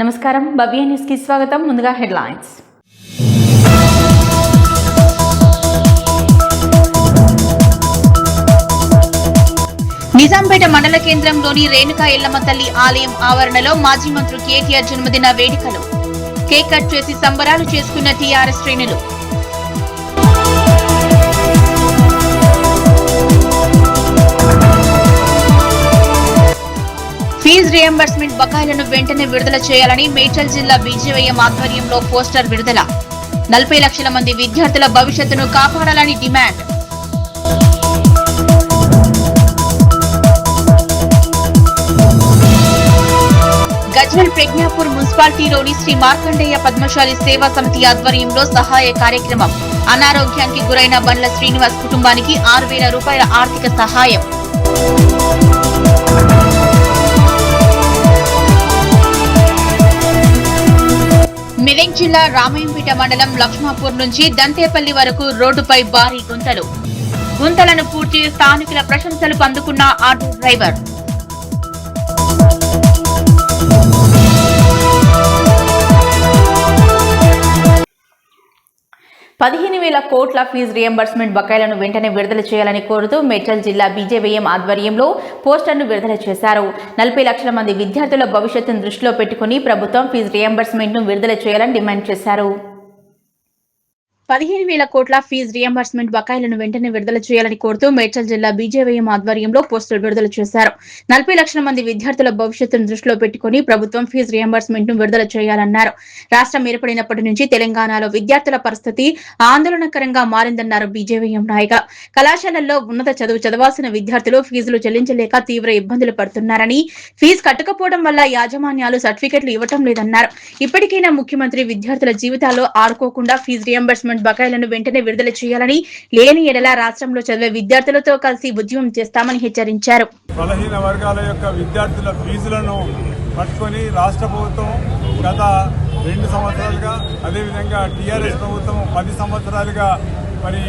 నమస్కారం భవ్య న్యూస్ కి స్వాగతం. ముందుగా హెడ్లైన్స్. నిజాంపేట మండల కేంద్రంలోని రేణుకా ఎల్లమ్మ తల్లి ఆలయం ఆవరణలో మాజీ మంత్రి కేటీఆర్ జన్మదిన వేడుకలు. కేక్ కట్ చేసి సంబరాలు చేసుకున్న టీఆర్ఎస్ శ్రేణులు. ఫీజు రియంబర్స్మెంట్ బకాయిలను వెంటనే విడుదల చేయాలని మేడ్చల్ జిల్లా బీజేవైఎం ఆధ్వర్యంలో పోస్టర్ విడుదల. 40 లక్షల మంది విద్యార్థుల భవిష్యత్తును కాపాడాలని డిమాండ్. గజ్వెల్ ప్రజ్ఞాపూర్ మున్సిపాలిటీలోని శ్రీ మార్కండేయ పద్మశాలి సేవా సమితి ఆధ్వర్యంలో సహాయ కార్యక్రమం. అనారోగ్యానికి గురైన బండ్ల శ్రీనివాస్ కుటుంబానికి 6,000 రూపాయల ఆర్థిక సహాయం. మెదక్ జిల్లా రామాయంపేట మండలం లక్ష్మాపూర్ నుంచి దంతేపల్లి వరకు రోడ్డుపై భారీ గుంతలను పూడ్చి స్థానికుల ప్రశంసలు అందుకున్న ఆటో డ్రైవర్. 15,000 కోట్ల ఫీజు రియంబర్స్మెంట్ బకాయిలను వెంటనే విడుదల చేయాలని కోరుతూ మేడ్చల్ జిల్లా బీజేవైఎం ఆధ్వర్యంలో పోస్టర్ను విడుదల చేశారు. 40 లక్షల మంది విద్యార్థుల భవిష్యత్తును దృష్టిలో పెట్టుకుని ప్రభుత్వం ఫీజు రియంబర్స్మెంట్ను విడుదల చేయాలని డిమాండ్ చేశారు. 15,000 కోట్ల ఫీజు రియంబర్స్మెంట్ బకాయిలను వెంటనే విడుదల చేయాలని కోరుతూ మేడ్చల్ జిల్లా బీజేవైఎం ఆధ్వర్యంలో పోస్టర్ విడుదల చేశారు. 40 లక్షల మంది విద్యార్థుల భవిష్యత్తును దృష్టిలో పెట్టుకుని ప్రభుత్వం ఫీజు రియంబర్స్మెంట్ ను విడుదల చేయాలన్నారు. రాష్ట్రం ఏర్పడినప్పటి నుంచి తెలంగాణలో విద్యార్థుల పరిస్థితి ఆందోళనకరంగా మారిందన్నారు బీజేవైఎం నాయకులు. కళాశాలల్లో ఉన్నత చదువు చదవాల్సిన విద్యార్థులు ఫీజులు చెల్లించలేక తీవ్ర ఇబ్బందులు పడుతున్నారని, ఫీజు కట్టకపోవడం వల్ల యాజమాన్యాలు సర్టిఫికెట్లు ఇవ్వటం లేదన్నారు. ఇప్పటికైనా ముఖ్యమంత్రి విద్యార్థుల జీవితాల్లో ఆడుకోకుండా ఫీజు రియంబర్స్మెంట్ బకాయిలను వెంటనే విడుదల చేయాలని, లేని ఎడల రాష్ట్రంలో చదివే విద్యార్థులతో కలిసి ఉద్యమం చేస్తామని హెచ్చరించారు. బలహీన వర్గాల యొక్క విద్యార్థుల ఫీజులను పట్టుకొని రాష్ట్ర ప్రభుత్వం గత 2 సంవత్సరాలుగా, అదేవిధంగా టీఆర్ఎస్ ప్రభుత్వం 10 సంవత్సరాలుగా మరి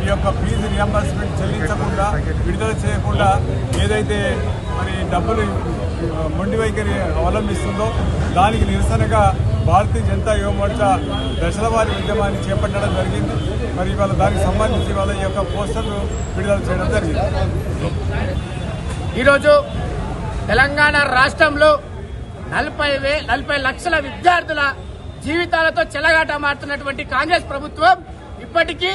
ఈ యొక్క ఫీజు రియంబర్స్మెంట్ చెల్లించకుండా, విడుదల చేయకుండా ఏదైతే మరి డబ్బులు మొండి వైఖరి అవలంబిస్తుందో దానికి నిరసనగా భారతీయ జనతా యువ మోర్చా దశల వారి ఉద్యమాన్ని చేపట్టడం జరిగింది. మరి ఇవాళ దానికి సంబంధించి వాళ్ళ ఈ యొక్క పోస్టర్ను విడుదల చేయడం జరిగింది. ఈరోజు తెలంగాణ రాష్ట్రంలో 40 లక్షల విద్యార్థుల జీవితాలతో చెలగాట మారుతున్నటువంటి కాంగ్రెస్ ప్రభుత్వం ఇప్పటికీ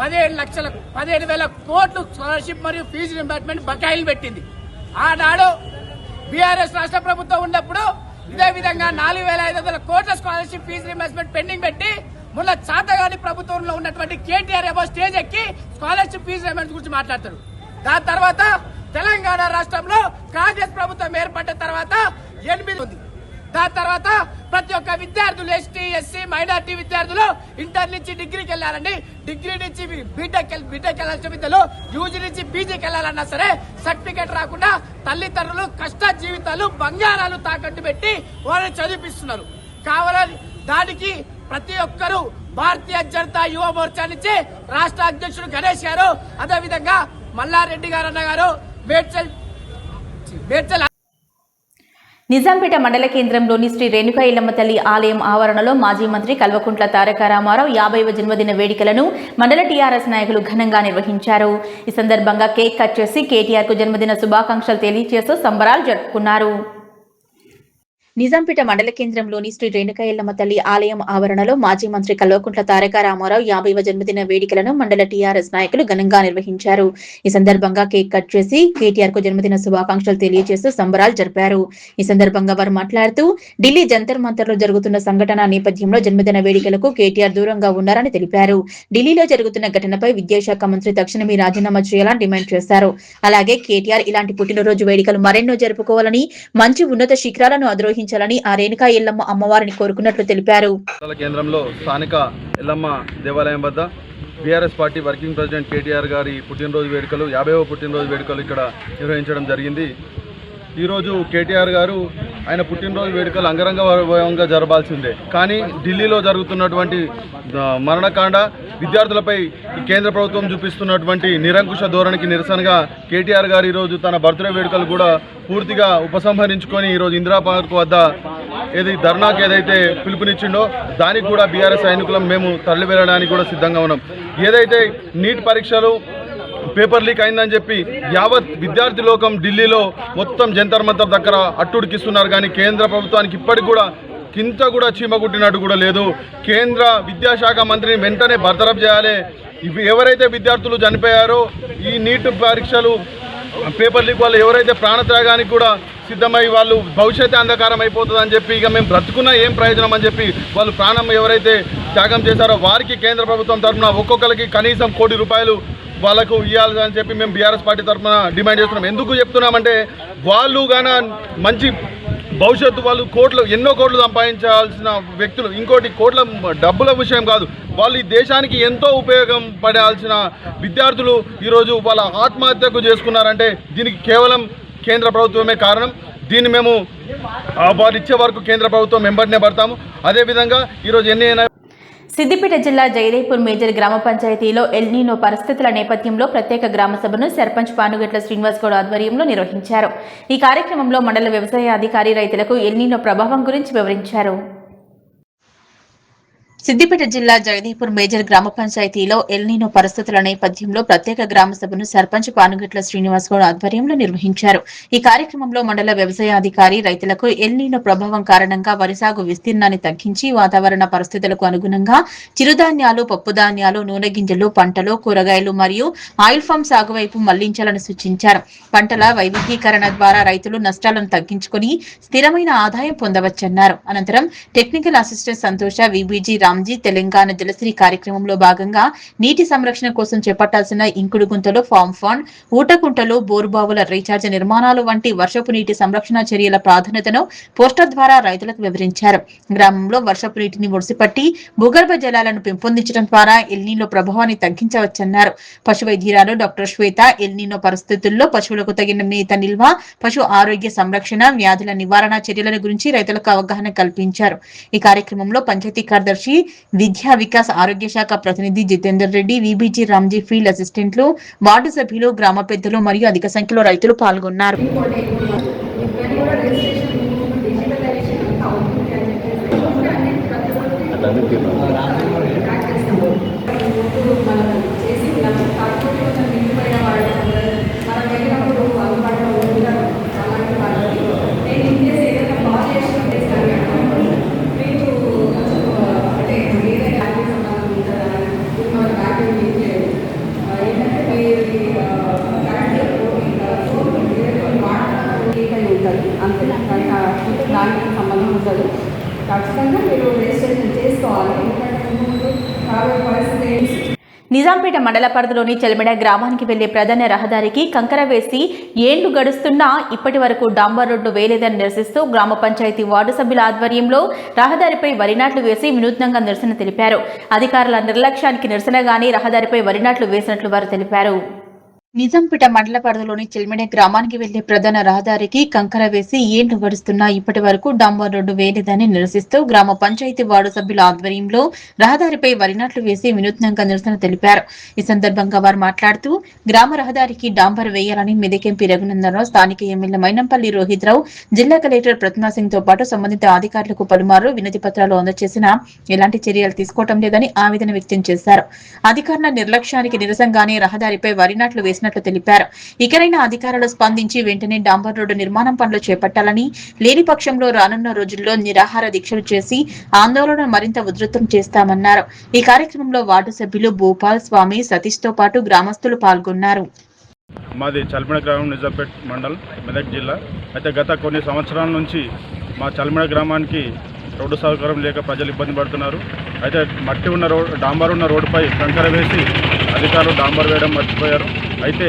15,000 కోట్లు స్కాలర్షిప్ మరియు ఫీజు రింబర్స్మెంట్ బకాయిలు పెట్టింది. ఆనాడు బీఆర్ఎస్ రాష్ట్ర ప్రభుత్వం ఉన్నప్పుడు ఇదే విధంగా 4,500 కోట్ల స్కాలర్షిప్ ఫీజు రింబర్స్మెంట్ పెండింగ్ పెట్టి మొన్న చాతగాని ప్రభుత్వంలో ఉన్నటువంటి కేటీఆర్ ఏమో స్టేజ్ ఎక్కి స్కాలర్షిప్ ఫీజు రింబర్స్మెంట్ గురించి మాట్లాడతారు. దాని తర్వాత తెలంగాణ రాష్ట్రంలో కాంగ్రెస్ ప్రభుత్వం ఏర్పడిన తర్వాత 8 ఉంది. దాని తర్వాత ప్రతి ఒక్క విద్యార్థులు ఎస్టీ, ఎస్సీ, మైనార్టీ విద్యార్థులు ఇంటర్ నుంచి డిగ్రీకి వెళ్లాలండి, డిగ్రీ నుంచి బీటెక్ వెళ్లాల్సిన విద్యలు యూజీ నుంచి పీజీకి వెళ్లాలన్నా సరే సర్టిఫికేట్ రాకుండా తల్లిదండ్రులు కష్ట జీవితాలు బంగారాలు తాకట్టు పెట్టి వాళ్ళని చదివిపిస్తున్నారు. కావాలని దానికి ప్రతి ఒక్కరూ భారతీయ జనతా యువ మోర్చా నుంచి రాష్ట్ర అధ్యక్షుడు గణేష్ గారు, అదేవిధంగా మల్లారెడ్డి గారు అన్న గారు మేడ్చల్ నిజాంపేట మండల కేంద్రంలోని శ్రీ రేణుకా ఎల్లమ్మ తల్లి ఆలయం ఆవరణలో మాజీ మంత్రి కల్వకుంట్ల తారక రామారావు 50వ జన్మదిన వేడుకలను మండల టీఆర్ఎస్ నాయకులు ఘనంగా నిర్వహించారు. ఈ సందర్భంగా కేక్ కట్ చేసి కేటీఆర్ కు జన్మదిన శుభాకాంక్షలు తెలియజేస్తూ సంబరాలు జరుపుకున్నారు. నిజాంపేట మండల కేంద్రంలోని శ్రీ రేణుకా ఎల్లమ్మ తల్లి ఆలయం ఆవరణలో మాజీ మంత్రి కల్వకుంట్ల తారక రామారావు 50వ జన్మదిన వేడుకలను మండల టీఆర్ఎస్ నాయకులు ఘనంగా నిర్వహించారు. ఈ సందర్భంగా కేక్ కట్ చేసి కేటీఆర్ కు జన్మదిన శుభాకాంక్షలు తెలియజేస్తూ సంబరాలు జరిపారు. ఈ సందర్భంగా వారు మాట్లాడుతూ ఢిల్లీ జంతర్ మంతర్ లో జరుగుతున్న సంఘటన నేపథ్యంలో జన్మదిన వేడుకలకు కేటీఆర్ దూరంగా ఉన్నారని తెలిపారు. ఢిల్లీలో జరుగుతున్న ఘటనపై విద్యాశాఖ మంత్రి తక్షణమే రాజీనామా చేయాలని డిమాండ్ చేశారు. అలాగే కేటీఆర్ ఇలాంటి పుట్టినరోజు వేడుకలు మరెన్నో జరుపుకోవాలని, మంచి ఉన్నత శిఖరాలను అధిరోహించాలని ఆ రేణుకా ఎల్లమ్మ అమ్మవారిని కోరుకున్నట్లు తెలిపారు. కేంద్రంలో స్థానిక ఎల్లమ్మ దేవాలయం వద్ద BRS party working president KTR గారి పుట్టినరోజు వేడుకలు 50వ పుట్టినరోజు వేడుకలు ఇక్కడ నిర్వహించడం జరిగింది. ఈరోజు కేటీఆర్ గారు ఆయన పుట్టినరోజు వేడుకలు అంగరంగ వైభవంగా జరపాల్సిందే, కానీ ఢిల్లీలో జరుగుతున్నటువంటి మరణకాండ విద్యార్థులపై కేంద్ర ప్రభుత్వం చూపిస్తున్నటువంటి నిరంకుశ ధోరణికి నిరసనగా కేటీఆర్ గారు ఈరోజు తన బర్త్డే వేడుకలు కూడా పూర్తిగా ఉపసంహరించుకొని ఈరోజు ఇందిరా పార్క్ వద్ద ఏది ధర్నాకి ఏదైతే పిలుపునిచ్చిండో దానికి కూడా బీఆర్ఎస్ సైనికులం మేము తరలి వెళ్ళడానికి కూడా సిద్ధంగా ఉన్నాం. ఏదైతే నీట్ పరీక్షలు పేపర్ లీక్ అయిందని చెప్పి యావత్ విద్యార్థి లోకం ఢిల్లీలో మొత్తం జంతర్ మంతర్ దగ్గర అట్టుడికిస్తున్నారు, కానీ కేంద్ర ప్రభుత్వానికి ఇప్పటికి కూడా కింత కూడా చీమ కుట్టినట్టు కూడా లేదు. కేంద్ర విద్యాశాఖ మంత్రిని వెంటనే బర్తరఫ్ చేయాలి. ఎవరైతే విద్యార్థులు చనిపోయారో ఈ నీట్ పరీక్షలు పేపర్ లీక్ వల్ల ఎవరైతే ప్రాణత్యాగానికి కూడా సిద్ధమై వాళ్ళు భవిష్యత్తు అంధకారం అయిపోతుందని చెప్పి ఇక మేము బ్రతుకున్నా ఏం ప్రయోజనం అని చెప్పి వాళ్ళు ప్రాణం ఎవరైతే త్యాగం చేశారో వారికి కేంద్ర ప్రభుత్వం తరఫున ఒక్కొక్కరికి కనీసం ₹1 కోటి వాళ్ళకు ఇవ్వాలని చెప్పి మేము బీఆర్ఎస్ పార్టీ తరఫున డిమాండ్ చేస్తున్నాం. ఎందుకు చెప్తున్నామంటే వాళ్ళు గాన మంచి భవిష్యత్తు, వాళ్ళు ఎన్నో కోట్లు సంపాదించాల్సిన వ్యక్తులు, ఇంకోటి కోట్ల డబ్బుల విషయం కాదు, వాళ్ళు ఈ దేశానికి ఎంతో ఉపయోగం పడాల్సిన విద్యార్థులు ఈరోజు వాళ్ళ ఆత్మహత్యకు చేసుకున్నారంటే దీనికి కేవలం కేంద్ర ప్రభుత్వమే కారణం. దీన్ని మేము వారు ఇచ్చే వరకు కేంద్ర ప్రభుత్వం వెంబడినే పడతాము. అదేవిధంగా ఈరోజు ఎన్ని సిద్దిపేట జిల్లా జయదేపూర్ మేజర్ గ్రామ పంచాయతీలో ఎల్నీనో పరిస్థితుల నేపథ్యంలో ప్రత్యేక గ్రామ సభను సర్పంచ్ పానుగట్ల శ్రీనివాస్ గౌడ్ ఆధ్వర్యంలో నిర్వహించారు. ఈ కార్యక్రమంలో మండల వ్యవసాయ అధికారి రైతులకు ఎల్నీనో ప్రభావం గురించి వివరించారు. సిద్దిపేట జిల్లా జగదీపూర్ మేజర్ గ్రామ పంచాయతీలో ఎల్నీనో పరిస్థితుల నేపథ్యంలో ప్రత్యేక గ్రామ సభను సర్పంచ్ పానుగట్ల శ్రీనివాస్ గౌడ్ ఆధ్వర్యంలో నిర్వహించారు. ఈ కార్యక్రమంలో మండల వ్యవసాయ అధికారి రైతులకు ఎల్నీనో ప్రభావం కారణంగా వరి సాగు విస్తీర్ణాన్ని తగ్గించి వాతావరణ పరిస్థితులకు అనుగుణంగా చిరుధాన్యాలు, పప్పుధాన్యాలు, నూనె గింజలు, పంటలు, కూరగాయలు మరియు ఆయిల్ ఫామ్ సాగు వైపు మళ్లించాలని సూచించారు. పంటల వైవిధ్యీకరణ ద్వారా రైతులు నష్టాలను తగ్గించుకుని స్థిరమైన ఆదాయం పొందవచ్చన్నారు. అనంతరం టెక్నికల్ అసిస్టెంట్ సంతోష, విబిజి రామ్జీ తెలంగాణ జలశ్రీ కార్యక్రమంలో భాగంగా నీటి సంరక్షణ కోసం చేపట్టాల్సిన ఇంకుడు గుంతలు, ఫామ్ ఫండ్, ఊటకుంటలు, బోరుబావుల రీఛార్జ్ నిర్మాణాలు వంటి వర్షపు నీటి సంరక్షణ చర్యల ప్రాధాన్యతను పోస్టర్ ద్వారా రైతులకు వివరించారు. గ్రామంలో వర్షపు నీటిని ఒడిసిపట్టి భూగర్భ జలాలను పెంపొందించడం ద్వారా ఎల్నీనో ప్రభావాన్ని తగ్గించవచ్చన్నారు. పశు వైద్యురాలు డాక్టర్ శ్వేత ఎల్నీనో పరిస్థితుల్లో పశువులకు తగిన మేత నిల్వ, పశు ఆరోగ్య సంరక్షణ, వ్యాధుల నివారణ చర్యల గురించి రైతులకు అవగాహన కల్పించారు. ఈ కార్యక్రమంలో పంచాయతీ కార్యదర్శి, విద్యా వికాస్ ఆరోగ్య శాఖ ప్రతినిధి జితేందర్ రెడ్డి, విబిజి రామ్జీ ఫీల్డ్ అసిస్టెంట్లు, వార్డు సభ్యులు, గ్రామ పెద్దలు మరియు అధిక సంఖ్యలో రైతులు పాల్గొన్నారు. దానికి సంబంధం ఉంటుంది. ఖచ్చితంగా మీరు రిజిస్ట్రేషన్ చేసుకోవాలి. ఎందుకంటే రాబోయే పరిస్థితి నిజాంపేట మండల పరిధిలోని చెల్మెడ గ్రామానికి వెళ్లే ప్రధాన రహదారికి కంకర వేసి ఏళ్లు గడుస్తున్నా ఇప్పటి వరకు డాంబర్ రోడ్డు వేయలేదని నిరసిస్తూ గ్రామ పంచాయతీ వార్డు సభ్యుల ఆధ్వర్యంలో రహదారిపై వరినాట్లు వేసి వినూత్నంగా నిరసన తెలిపారు. అధికారుల నిర్లక్ష్యానికి నిరసనగానే రహదారిపై వరినాట్లు వేసినట్లు వారు తెలిపారు. నిజాంపేట మండల పరిధిలోని చెల్మెడ గ్రామానికి వెళ్లే ప్రధాన రహదారికి కంకర వేసి ఏళ్లు గడుస్తున్నా ఇప్పటి వరకు డాంబర్ రోడ్డు వేయలేదని నిరసిస్తూ గ్రామ పంచాయతీ వార్డు సభ్యుల ఆధ్వర్యంలో రహదారిపై వరినాట్లు వేసి వినూత్నంగా నిరసన తెలిపారు. ఈ సందర్భంగా వారు మాట్లాడుతూ గ్రామ రహదారికి డాంబర్ వేయాలని మెదకెంపీ రఘునందనరావు, స్థానిక ఎమ్మెల్యే మైనంపల్లి రోహిత్ రావు, జిల్లా కలెక్టర్ ప్రతిమా సింగ్ తో పాటు సంబంధిత అధికారులకు పలుమార్లు వినతి పత్రాలు అందజేసినా ఎలాంటి చర్యలు తీసుకోవడం లేదని ఆవేదన వ్యక్తం చేశారు. అధికారుల నిర్లక్ష్యానికి నిరసనగానే రహదారిపై వరినాట్లు వేసి తెలిపారు. ఇకనైనా అధికారులు స్పందించి వెంటనే డాంబర్ రోడ్డు నిర్మాణం పనులు చేపట్టాలని, లేని పక్షంలో రానున్న రోజుల్లో నిరాహార దీక్షలు చేసి ఆందోళన మరింత ఉధృతం చేస్తామన్నారు. ఈ కార్యక్రమంలో వార్డు సభ్యులు భూపాల్, స్వామి, సతీష్ తో పాటు గ్రామస్తులు పాల్గొన్నారు. మాది చల్మెడ గ్రామం, నిజాంపేట్ మండల్, మెదక్ జిల్లా. అయితే గత కొన్ని సంవత్సరాల నుంచి మా చల్మెడ గ్రామానికి రోడ్డు సౌకర్యం లేక ప్రజలు ఇబ్బంది పడుతున్నారు. అయితే మట్టి ఉన్న డాంబర్ ఉన్న రోడ్డుపై కంకర వేసి అధికారులు డాంబర్ వేయడం మర్చిపోయారు. అయితే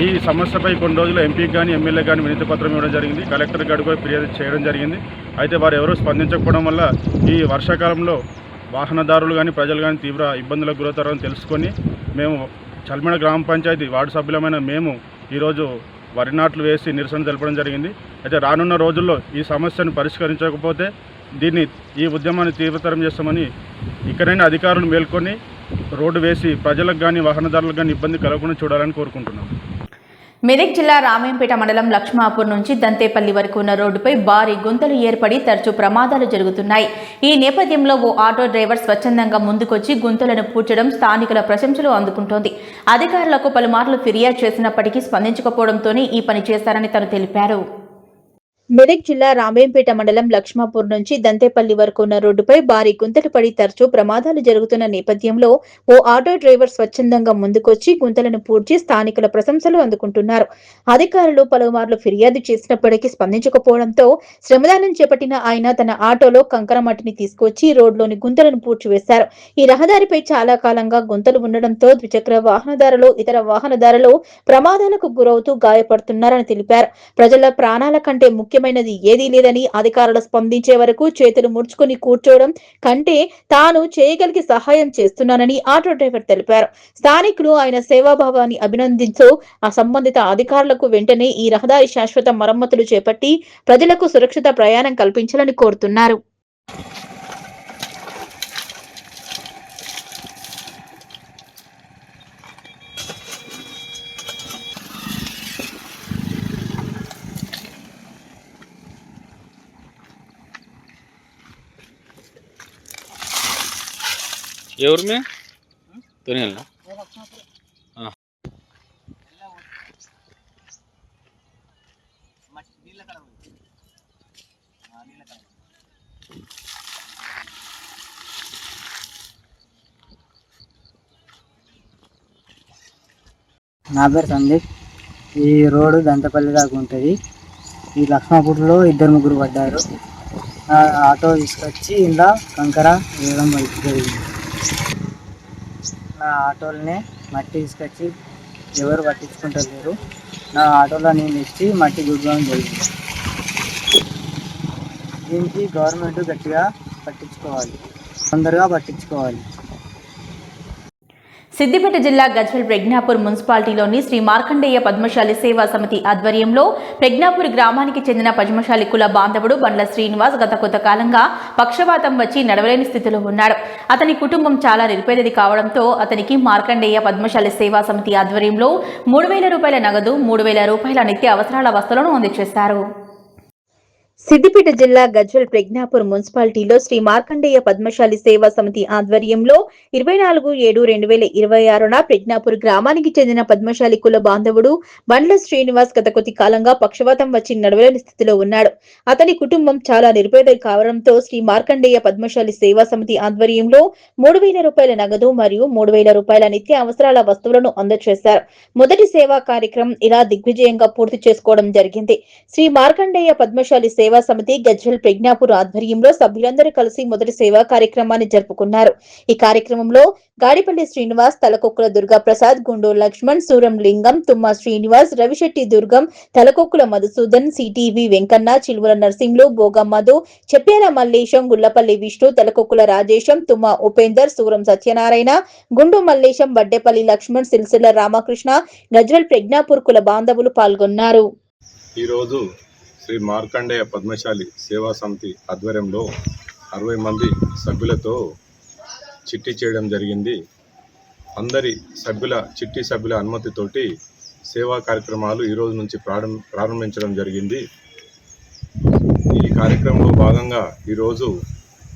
ఈ సమస్యపై కొన్ని రోజులు ఎంపీకి కానీ ఎమ్మెల్యే కానీ వినతి పత్రం ఇవ్వడం జరిగింది. కలెక్టర్ గారికి కూడా ఫిర్యాదు చేయడం జరిగింది. అయితే వారు ఎవరూ స్పందించకపోవడం వల్ల ఈ వర్షాకాలంలో వాహనదారులు కానీ ప్రజలు కానీ తీవ్ర ఇబ్బందులకు గురవుతారని తెలుసుకొని మేము చల్మెడ గ్రామ పంచాయతీ వార్డు సభ్యులమైన మేము ఈరోజు వరి నాట్లు వేసి నిరసన తెలపడం జరిగింది. అయితే రానున్న రోజుల్లో ఈ సమస్యను పరిష్కరించకపోతే ఈ ఉద్యమాన్ని తీవ్రతరం చేస్తామని ఇక్కడైనా అధికారులు మేల్కొని రోడ్డు వేసి ప్రజలకు కానీ వాహనదారులకు కానీ ఇబ్బంది కలగకుండా చూడాలని కోరుకుంటున్నాం. మెదక్ జిల్లా రామేంపేట మండలం లక్ష్మాపూర్ నుంచి దంతేపల్లి వరకు ఉన్న రోడ్డుపై భారీ గుంతలు ఏర్పడి తరచూ ప్రమాదాలు జరుగుతున్నాయి. ఈ నేపథ్యంలో ఓ ఆటో డ్రైవర్ స్వచ్ఛందంగా ముందుకొచ్చి గుంతలను పూడ్చడం స్థానికుల ప్రశంసలు అందుకుంటోంది. అధికారులకు పలుమార్లు ఫిర్యాదు చేసినప్పటికీ స్పందించకపోవడంతోనే ఈ పని చేశారని తను తెలిపారు. మెదక్ జిల్లా రామేంపేట మండలం లక్ష్మాపూర్ నుంచి దంతేపల్లి వరకు ఉన్న రోడ్డుపై భారీ గుంతలు పడి తరచూ ప్రమాదాలు జరుగుతున్న నేపథ్యంలో ఓ ఆటో డ్రైవర్ స్వచ్ఛందంగా ముందుకొచ్చి గుంతలను పూడ్చి స్థానికుల ప్రశంసలు అందుకుంటున్నారు. అధికారులు పలుమార్లు ఫిర్యాదు చేసినప్పటికీ స్పందించకపోవడంతో శ్రమదానం చేపట్టిన ఆయన తన ఆటోలో కంకర మట్టిని తీసుకొచ్చి రోడ్లోని గుంతలను పూడ్చివేశారు. ఈ రహదారిపై చాలా కాలంగా గుంతలు ఉండడంతో ద్విచక్ర వాహనదారులు, ఇతర వాహనదారులు ప్రమాదాలకు గురవుతూ గాయపడుతున్నారని తెలిపారు. ప్రజల ప్రాణాల కంటే ముఖ్యమైనది ఏదీ లేదని, అధికారులు స్పందించే వరకు చేతులు ముడుచుకుని కూర్చోవడం కంటే తాను చేయగలిగి సహాయం చేస్తున్నానని ఆటో డ్రైవర్ తెలిపారు. స్థానికులు ఆయన సేవాభావాన్ని అభినందించు ఆ సంబంధిత అధికారులకు వెంటనే ఈ రహదారి శాశ్వత మరమ్మతులు చేపట్టి ప్రజలకు సురక్షిత ప్రయాణం కల్పించాలని కోరుతున్నారు. ये और में तो नहीं हलना నా పేరు సందీప్. ఈ రోడ్డు దంతపల్లి దాకా ఉంటుంది. ఈ లక్ష్మాపూర్లో 2-3 పడ్డారు. ఆటో తీసుకొచ్చి ఇలా కంకర వేయడం జరిగింది. నా ఆటోలనే మట్టి తీసుకొచ్చి ఎవరు పట్టించుకుంటలేరు. నా ఆటోలో నేను తెచ్చి మట్టి గుడ్డడం జరిగింది. దీనికి గవర్నమెంట్ గట్టిగా పట్టించుకోవాలి, తొందరగా పట్టించుకోవాలి. సిద్దిపేట జిల్లా గజ్వేల్ ప్రజ్ఞాపూర్ మున్సిపాలిటీలోని శ్రీ మార్కండేయ పద్మశాలి సేవా సమితి ఆధ్వర్యంలో ప్రజ్ఞాపూర్ గ్రామానికి చెందిన పద్మశాలి కుల బాంధవుడు బండ్ల శ్రీనివాస్ గత కొంతకాలంగా పక్షవాతం వచ్చి నడవలేని స్థితిలో ఉన్నాడు. అతని కుటుంబం చాలా నిరుపేదది కావడంతో అతనికి మార్కండేయ పద్మశాలి సేవా సమితి ఆధ్వర్యంలో 3,000 రూపాయల నగదు, 3,000 రూపాయల నిత్య అవసరాల వస్తువులను అందజేశారు. సిద్దిపేట జిల్లా గజ్వేల్ ప్రజ్ఞాపూర్ మున్సిపాలిటీలో శ్రీ మార్కండేయ పద్మశాలి సేవా సమితి ఆధ్వర్యంలో 24/7/2026న ప్రజ్ఞాపూర్ గ్రామానికి చెందిన పద్మశాలి కుల బాంధవుడు బండ్ల శ్రీనివాస్ గత కొద్ది కాలంగా పక్షవాతం వచ్చి నడవలేని స్థితిలో ఉన్నాడు. అతని కుటుంబం చాలా నిరుపేద కావడంతో శ్రీ మార్కండేయ పద్మశాలి సేవా సమితి ఆధ్వర్యంలో 3,000 రూపాయల నగదు మరియు 3,000 రూపాయల నిత్య అవసరాల వస్తువులను అందజేశారు. మొదటి సేవా కార్యక్రమం ఇలా దిగ్విజయంగా పూర్తి చేసుకోవడం జరిగింది. శ్రీ మార్కండేయ పద్మశాలి సేవా సమితి గజ్వేల్ ప్రజ్ఞాపూర్ ఆధ్వర్యంలో సభ్యులందరూ కలిసి మొదటి సేవా కార్యక్రమాన్ని జరుపుకున్నారు. ఈ కార్యక్రమంలో గాడిపల్లి శ్రీనివాస్, తలకొక్కుల దుర్గా ప్రసాద్, గుండో లక్ష్మణ్, సూరం లింగం, తుమ్మ శ్రీనివాస్, రవిశెట్టి దుర్గం, తలకొక్కుల మధుసూదన్, సిటీవీ వెంకన్న, చిలువల నర్సింహులు, భోగం మధు, చెప్పేల మల్లేశం, గుల్లపల్లి విష్ణు, తలకొక్కుల రాజేశం, తుమ్మ ఉపేందర్, సూరం సత్యనారాయణ, గుండు మల్లేశం, బడ్డేపల్లి లక్ష్మణ్, సిల్సిల్ల రామకృష్ణ, గజ్వేల్ ప్రజ్ఞాపూర్ కుల బాంధవులు పాల్గొన్నారు. ఈరోజు శ్రీ మార్కండేయ పద్మశాలి సేవా సమితి ఆధ్వర్యంలో 60 మంది సభ్యులతో చిట్టి చేయడం జరిగింది. అందరి చిట్టి సభ్యుల అనుమతితోటి సేవా కార్యక్రమాలు ఈరోజు నుంచి ప్రారంభించడం జరిగింది. ఈ కార్యక్రమంలో భాగంగా ఈరోజు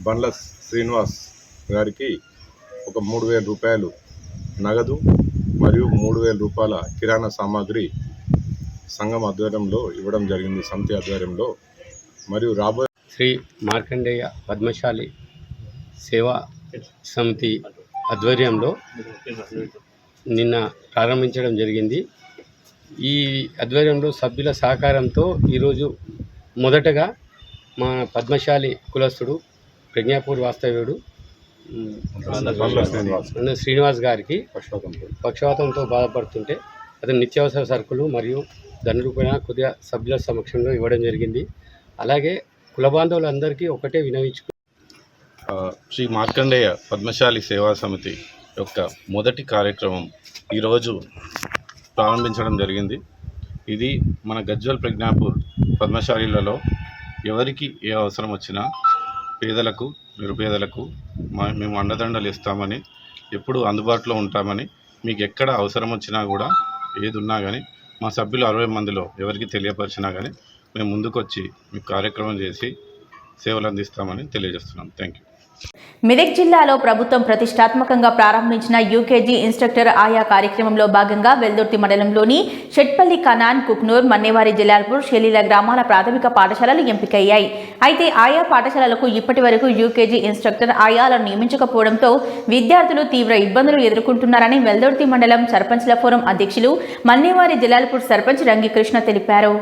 బండ్ల శ్రీనివాస్ గారికి ఒక 3,000 రూపాయలు నగదు మరియు 3,000 రూపాయల కిరాణా సామాగ్రి సంఘం ఆధ్వర్యంలో ఇవ్వడం జరిగింది, సమితి ఆధ్వర్యంలో. మరియు రాబోయే శ్రీ మార్కండేయ పద్మశాలి సేవా సమితి ఆధ్వర్యంలో నిన్న ప్రారంభించడం జరిగింది. ఈ ఆధ్వర్యంలో సభ్యుల సహకారంతో ఈరోజు మొదటగా మా పద్మశాలి కులస్తుడు ప్రజ్ఞాపూర్ వాస్తవ్యుడు శ్రీనివాస్ గారికి పక్షవాతంతో బాధపడుతుంటే అతను నిత్యావసర సరుకులు మరియు ₹100 కొద్దిగా సభ్యుల సమక్షంలో ఇవ్వడం జరిగింది. అలాగే కుల బాంధవులందరికీ ఒకటే వినవించుకు శ్రీ మార్కండేయ పద్మశాలి సేవా సమితి యొక్క మొదటి కార్యక్రమం ఈరోజు ప్రారంభించడం జరిగింది. ఇది మన గజ్వేల్ ప్రజ్ఞాపూర్ పద్మశాలిలలో ఎవరికి ఏ అవసరం వచ్చినా పేదలకు, నిరుపేదలకు మేము అండదండలు ఇస్తామని, ఎప్పుడు అందుబాటులో ఉంటామని, మీకు ఎక్కడ అవసరం వచ్చినా కూడా ఏది ఉన్నా కానీ మా సభ్యులు 60 మందిలో ఎవరికి తెలియపరిచినా కానీ మేము ముందుకొచ్చి మీకు కార్యక్రమం చేసి సేవలు అందిస్తామని తెలియజేస్తున్నాం. Thank you. మెదక్ జిల్లాలో ప్రభుత్వం ప్రతిష్టాత్మకంగా ప్రారంభించిన యూకేజీ ఇన్స్ట్రక్టర్ ఆయా కార్యక్రమంలో భాగంగా వెల్దుర్తి మండలంలోని షెట్పల్లి, కనాన్, కుక్నూర్, మన్నేవారి, జలాల్పూర్, షెలీల గ్రామాల ప్రాథమిక పాఠశాలలు ఎంపికయ్యాయి. అయితే ఆయా పాఠశాలలకు ఇప్పటి వరకు యూకేజీ ఇన్స్ట్రక్టర్ ఆయాలను నియమించకపోవడంతో విద్యార్థులు తీవ్ర ఇబ్బందులు ఎదుర్కొంటున్నారని వెల్దుర్తి మండలం సర్పంచ్ల ఫోరం అధ్యక్షులు మన్నేవారి, జలాల్పూర్ సర్పంచ్ రంగికృష్ణ తెలిపారు.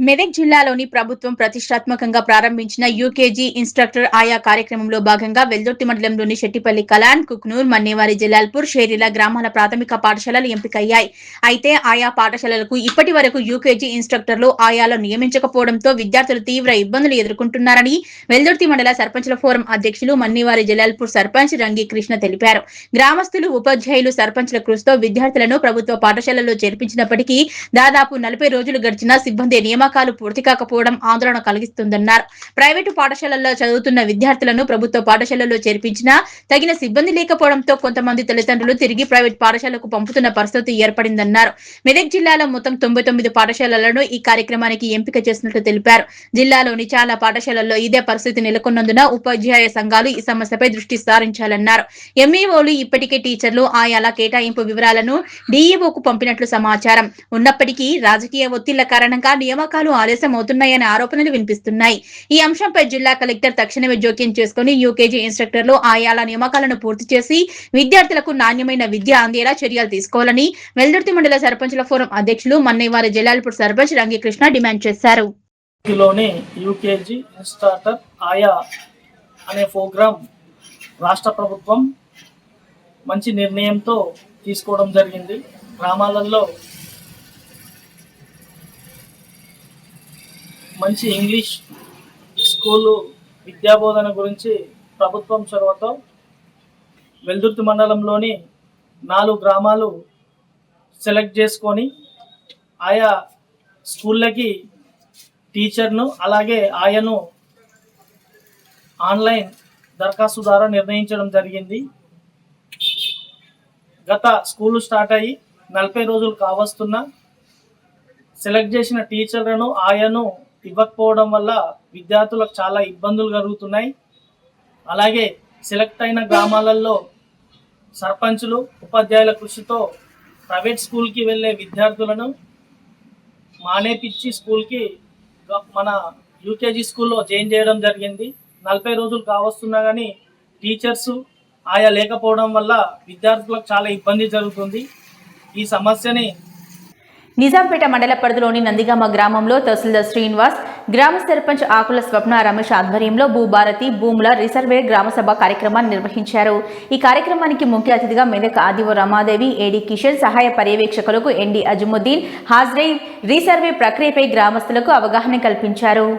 మెదక్ జిల్లాలోని ప్రభుత్వం ప్రతిష్టాత్మకంగా ప్రారంభించిన యూకేజీ ఇన్స్ట్రక్టర్ ఆయా కార్యక్రమంలో భాగంగా వెల్దుర్తి మండలంలోని షెట్టిపల్లి, కలాన్, కుక్నూర్, మన్నేవారి, జలాల్పూర్, షేరిల గ్రామాల ప్రాథమిక పాఠశాలలు ఎంపికయ్యాయి. అయితే ఆయా పాఠశాలలకు ఇప్పటి వరకు యూకేజీ ఇన్స్ట్రక్టర్లు ఆయాలను నియమించకపోవడంతో విద్యార్థులు తీవ్ర ఇబ్బందులు ఎదుర్కొంటున్నారని వెల్దుర్తి మండల సర్పంచ్ల ఫోరం అధ్యక్షులు మన్నేవారి, జలాల్పూర్ సర్పంచ్ రంగికృష్ణ తెలిపారు. గ్రామస్తులు, ఉపాధ్యాయులు, సర్పంచ్ల కృషితో విద్యార్థులను ప్రభుత్వ పాఠశాలల్లో చేర్పించినప్పటికీ దాదాపు 40 రోజులు గడిచినా సిబ్బంది నియామకాలు పూర్తి కాకపోవడం ఆందోళన కలిగిస్తుందన్నారు. ప్రైవేటు పాఠశాలల్లో చదువుతున్న విద్యార్థులను ప్రభుత్వ పాఠశాలల్లో చేర్పించినా తగిన సిబ్బంది లేకపోవడంతో కొంతమంది తల్లిదండ్రులు తిరిగి ప్రైవేట్ పాఠశాలకు పంపుతున్న పరిస్థితి ఏర్పడిందన్నారు. మెదక్ జిల్లాలో మొత్తం 99 పాఠశాలలను ఈ కార్యక్రమానికి ఎంపిక చేసినట్లు తెలిపారు. జిల్లాలోని చాలా పాఠశాలల్లో ఇదే పరిస్థితి నెలకొన్నందున ఉపాధ్యాయ సంఘాలు ఈ సమస్యపై దృష్టి సారించాలన్నారు. ఎంఈఓలు ఇప్పటికే టీచర్లు ఆయాల కేటాయింపు వివరాలను డీఈఓకు పంపినట్లు సమాచారం ఉన్నప్పటికీ రాజకీయ ఒత్తిళ్ల కారణంగా నియామకాలు ఆలస్యం అవుతున్నాయనే ఆరోపణలు వినిపిస్తున్నాయి. ఈ అంశంపై జిల్లా కలెక్టర్ తక్షణమే జోక్యం చేసుకుని యూకేజీ ఇన్స్ట్రక్టర్లు ఆయాల నియామకాలను పూర్తి చేసి విద్యార్థులకు నాణ్యమైన విద్య అందేలా చర్యలు తీసుకోవాలని వెల్దుర్తి మండల సర్పంచ్ల ఫోరం అధ్యక్షులు మన్నేవారి, జలాల్పూర్ సర్పంచ్ రంగికృష్ణ డిమాండ్ చేశారు. యూకేజీ ఇన్స్ట్రక్టర్ ఆయా అనే ప్రోగ్రాం రాష్ట్ర ప్రభుత్వం మంచి నిర్ణయంతో తీసుకోవడం జరిగింది. గ్రామాలలో మంచి ఇంగ్లీష్ స్కూలు విద్యాబోధన గురించి ప్రభుత్వం చొరవతో వెల్దుర్తి మండలంలోని 4 గ్రామాలు సెలెక్ట్ చేసుకొని ఆయా స్కూళ్ళకి టీచర్ను అలాగే ఆయను ఆన్లైన్ దరఖాస్తు ద్వారా నిర్ణయించడం జరిగింది. గత స్కూలు స్టార్ట్ అయ్యి 40 రోజులు కావస్తున్నా సెలెక్ట్ చేసిన టీచర్లను ఆయను ఇవ్వకపోవడం వల్ల విద్యార్థులకు చాలా ఇబ్బందులు కలుగుతున్నాయి. అలాగే సెలెక్ట్ అయిన గ్రామాలలో సర్పంచులు, ఉపాధ్యాయుల కృషితో ప్రైవేట్ స్కూల్కి వెళ్ళే విద్యార్థులను మానేపిచ్చి స్కూల్కి మన యూకేజీ స్కూల్లో జాయిన్ చేయడం జరిగింది. 40 రోజులు కావస్తున్నా కానీ టీచర్సు ఆయా లేకపోవడం వల్ల విద్యార్థులకు చాలా ఇబ్బంది జరుగుతుంది. ఈ సమస్యని నిజాంపేట మండల పరిధిలోని నందిగామ గ్రామంలో తహసీల్దార్ శ్రీనివాస్, గ్రామ సర్పంచ్ ఆకుల స్వప్న రమేష్ ఆధ్వర్యంలో భూభారతి భూముల రిసర్వే గ్రామసభ కార్యక్రమాన్ని నిర్వహించారు. ఈ కార్యక్రమానికి ముఖ్య అతిథిగా మెదక్ ఆదివో రమాదేవి, ఏడీ కిషన్, సహాయ పర్యవేక్షకులకు ఎన్డీ అజముద్దీన్ హాజరై రీసర్వే ప్రక్రియపై గ్రామస్తులకు అవగాహన కల్పించారు.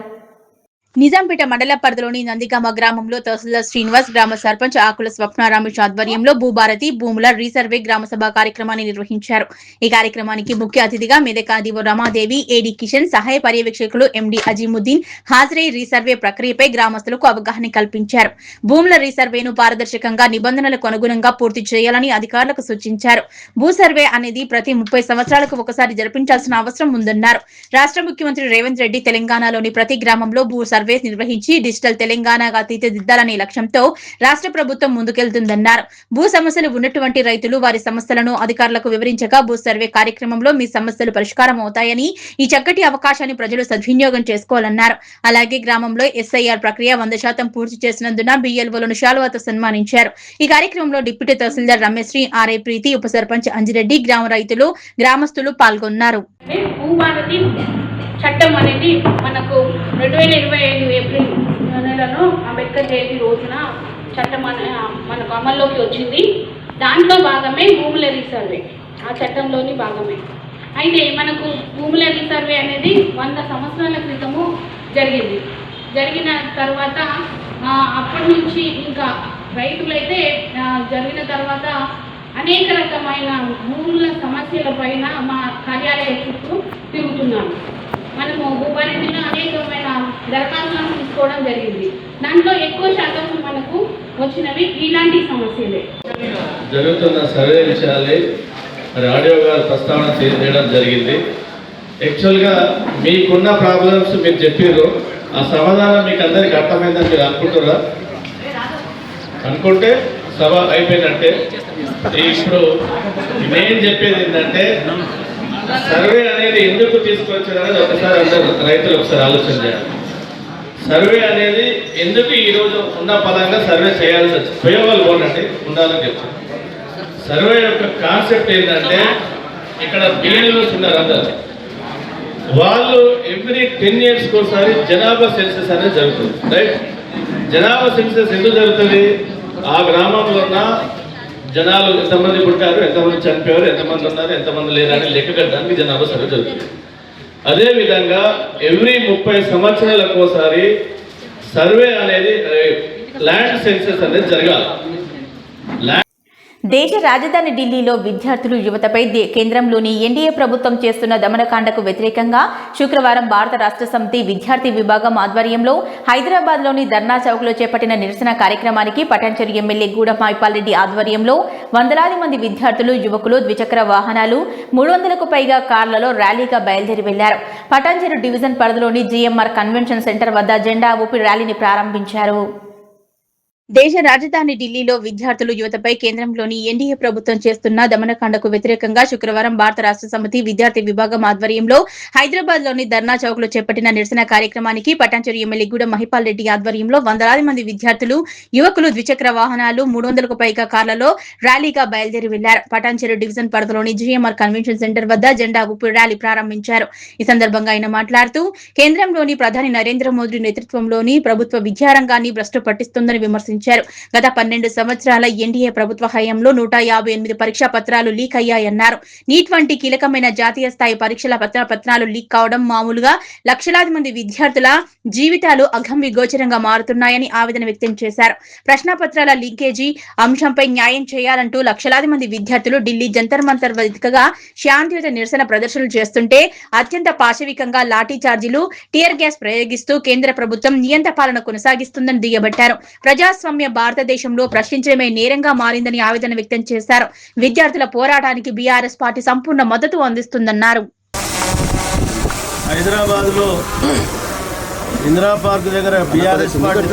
నిజాంపేట మండల పరిధిలోని నందిగామ గ్రామంలో తహసీల్దార్ శ్రీనివాస్, గ్రామ సర్పంచ్ ఆకుల స్వప్న రమేష్ ఆధ్వర్యంలో భూభారతి భూముల రీసర్వే గ్రామసభ కార్యక్రమాన్ని నిర్వహించారు. ఈ కార్యక్రమానికి ముఖ్య అతిథిగా మెదక్ ఆదివో రమాదేవి, ఏడీ కిషన్, సహాయ పర్యవేక్షకులు ఎండీ అజీముద్దీన్ హాజరై రీసర్వే ప్రక్రియపై గ్రామస్తులకు అవగాహన కల్పించారు. భూముల రీసర్వేను పారదర్శకంగా నిబంధనలకు అనుగుణంగా పూర్తి చేయాలని అధికారులకు సూచించారు. భూ సర్వే అనేది ప్రతి 30 సంవత్సరాలకు ఒకసారి జరిపించాల్సిన అవసరం ఉందన్నారు. రాష్ట్ర ముఖ్యమంత్రి రేవంత్ రెడ్డి తెలంగాణలోని ప్రతి గ్రామంలో భూ సర్వే నిర్వహించి డిజిటల్ తెలంగాణగా తీర్చిదిద్దాలనే లక్ష్యంతో రాష్ట్ర ప్రభుత్వం ముందుకెళ్తుందన్నారు. భూ సమస్యలు ఉన్నటువంటి రైతులు వారి సమస్యలను అధికారులకు వివరించగా భూ సర్వే కార్యక్రమంలో మీ సమస్యలు పరిష్కారం అవుతాయని, ఈ చక్కటి అవకాశాన్ని ప్రజలు సద్వినియోగం చేసుకోవాలన్నారు. అలాగే గ్రామంలో ఎస్ఐఆర్ ప్రక్రియ 100% పూర్తి చేసినందున బిఎల్ఓలను శాలువాతో సన్మానించారు. ఈ కార్యక్రమంలో డిప్యూటీ తహసీల్దార్ రమేశ్రీ, ఆర్ఐ ప్రీతి, ఉప సర్పంచ్ అంజిరెడ్డి, గ్రామ రైతులు, గ్రామస్తులు పాల్గొన్నారు. చట్టం అనేది మనకు 2025 ఏప్రిల్ నెలలో అంబేద్కర్ జయంతి రోజున చట్టం మనకు అమల్లోకి వచ్చింది. దాంట్లో భాగమే భూముల రీసర్వే, ఆ చట్టంలోని భాగమే. అయితే మనకు భూముల రీసర్వే అనేది 100 సంవత్సరాల క్రితము జరిగిన తర్వాత అప్పటి నుంచి ఇంకా రైతులైతే జరిగిన తర్వాత అనేక రకమైన భూముల సమస్యల పైన మా కార్యాలయ చుట్టూ తిరుగుతున్నాము. మనము భూభారతిలో అనేకమైన దరఖాస్తులను తీసుకోవడం జరిగింది. దాంట్లో ఎక్కువ శాతం మనకు వచ్చినవి ఇలాంటి సమస్యలే. జరుగుతున్న సర్వే విషయాలే మరి ఆడియో గారు ప్రస్తావన చేయడం జరిగింది. యాక్చువల్గా మీకున్న ప్రాబ్లమ్స్ మీరు చెప్పారు, ఆ సమాధానం మీకు అందరికి అర్థమైందని మీరు అనుకుంటారా? అనుకుంటే సభ అయిపోయినట్టే. ఇప్పుడు నేను చెప్పేది ఏంటంటే, సర్వే అనేది ఎందుకు తీసుకొచ్చారనేది ఒకసారి అందరూ రైతులు ఒకసారి ఆలోచన చేయాలి. సర్వే అనేది ఎందుకు ఈరోజు ఉన్న పరంగా సర్వే చేయాల్సి వచ్చింది. పోయేవాళ్ళు పోనండి, ఉండాలని చెప్తాను. సర్వే యొక్క కాన్సెప్ట్ ఏంటంటే, ఇక్కడ బిఎల్ఓస్ ఉన్నారు అందరు, వాళ్ళు ఎవ్రీ 10 years ఒకసారి జనాభా సెన్సెస్ అనేది జరుగుతుంది. రైట్? జనాభా సెన్సెస్ ఎందుకు జరుగుతుంది? ఆ గ్రామంలో ఉన్న జనాలు ఎంతమంది పుట్టారు, ఎంతమంది చనిపోయారు, ఎంతమంది ఉన్నారు, ఎంతమంది లేరని లెక్క కట్టడానికి జనాభా సర్వే జరుగుతుంది. అదేవిధంగా ఎవ్రీ 30 సంవత్సరాలకు ఒకసారి సర్వే అనేది ల్యాండ్ సెన్సెస్ అనేది జరగాలి. దేశ రాజధాని ఢిల్లీలో విద్యార్థులు యువతపై కేంద్రంలోని ఎన్డీఏ ప్రభుత్వం చేస్తున్న దమనకాండకు వ్యతిరేకంగా శుక్రవారం భారత రాష్ట్ర సమితి విద్యార్థి విభాగం ఆధ్వర్యంలో హైదరాబాద్లోని ధర్నా చౌక్లో చేపట్టిన నిరసన కార్యక్రమానికి పటాన్చెరు ఎమ్మెల్యే గూడెం మైపాల్ రెడ్డి ఆధ్వర్యంలో వందలాది మంది విద్యార్థులు యువకులు ద్విచక్ర వాహనాలు 300కు పైగా కార్లలో ర్యాలీగా బయలుదేరి వెళ్లారు. పటాన్చెరు డివిజన్ పరిధిలోని జీఎంఆర్ కన్వెన్షన్ సెంటర్ వద్ద జెండా ఊపి ర్యాలీని ప్రారంభించారు. దేశ రాజధాని ఢిల్లీలో విద్యార్థులు యువతపై కేంద్రంలోని ఎన్డీఏ ప్రభుత్వం చేస్తున్న దమనకాండకు వ్యతిరేకంగా శుక్రవారం భారత రాష్ట్ర సమితి విద్యార్థి విభాగం ఆధ్వర్యంలో హైదరాబాద్ లోని ధర్నా చౌక్ లో చేపట్టిన నిరసన కార్యక్రమానికి పటాన్చెరు ఎమ్మెల్యే గూడెం మహిపాల్ రెడ్డి ఆధ్వర్యంలో వందలాది మంది విద్యార్థులు యువకులు ద్విచక్ర వాహనాలు 300కు పైగా కార్లలో ర్యాలీగా బయలుదేరి వెళ్లారు. పటాన్చెరు డివిజన్ పరిధిలోని జీఎంఆర్ కన్వెన్షన్ సెంటర్ వద్ద జెండా ఊపి ర్యాలీ ప్రారంభించారు. ఈ సందర్భంగా ఆయన మాట్లాడుతూ కేంద్రంలోని ప్రధాని నరేంద్ర మోదీ నేతృత్వంలోని ప్రభుత్వ విద్యారంగాన్ని భ్రష్టు పట్టిస్తుందని విమర్శించారు. గత 12 సంవత్సరాల ఎన్డీఏ ప్రభుత్వ హయాంలో 158 పరీక్షా పత్రాలు లీక్ అయ్యాయన్నారు. నీట్ వంటి కీలకమైన జాతీయ స్థాయి పరీక్షల పత్రాలు లీక్ కావడం మామూలుగా లక్షలాది మంది విద్యార్థుల జీవితాలు అగమ్యగోచరంగా మారుతున్నాయని ఆవేదన వ్యక్తం చేశారు. ప్రశ్నపత్రాల లీకేజీ అంశంపై న్యాయం చేయాలంటూ లక్షలాది మంది విద్యార్థులు ఢిల్లీ జంతర్ మంతర్ వేదికగా శాంతియుత నిరసన ప్రదర్శనలు చేస్తుంటే అత్యంత పాశవికంగా లాఠీ చార్జీలు, టియర్ గ్యాస్ ప్రయోగిస్తూ కేంద్ర ప్రభుత్వం నియంత పాలన కొనసాగిస్తుందని దుయ్యబట్టారు. ప్రజాస్వామ్య భారతదేశంలో ప్రశ్నించడమే నేరంగా మారిందని ఆవేదన వ్యక్తం చేశారు. విద్యార్థుల పోరాటానికి బీఆర్ఎస్ పార్టీ సంపూర్ణ మద్దతు అందిస్తుందన్నారు. హైదరాబాద్ లో ఇందిరా పార్క్ దగ్గర బీఆర్ఎస్ పార్టీ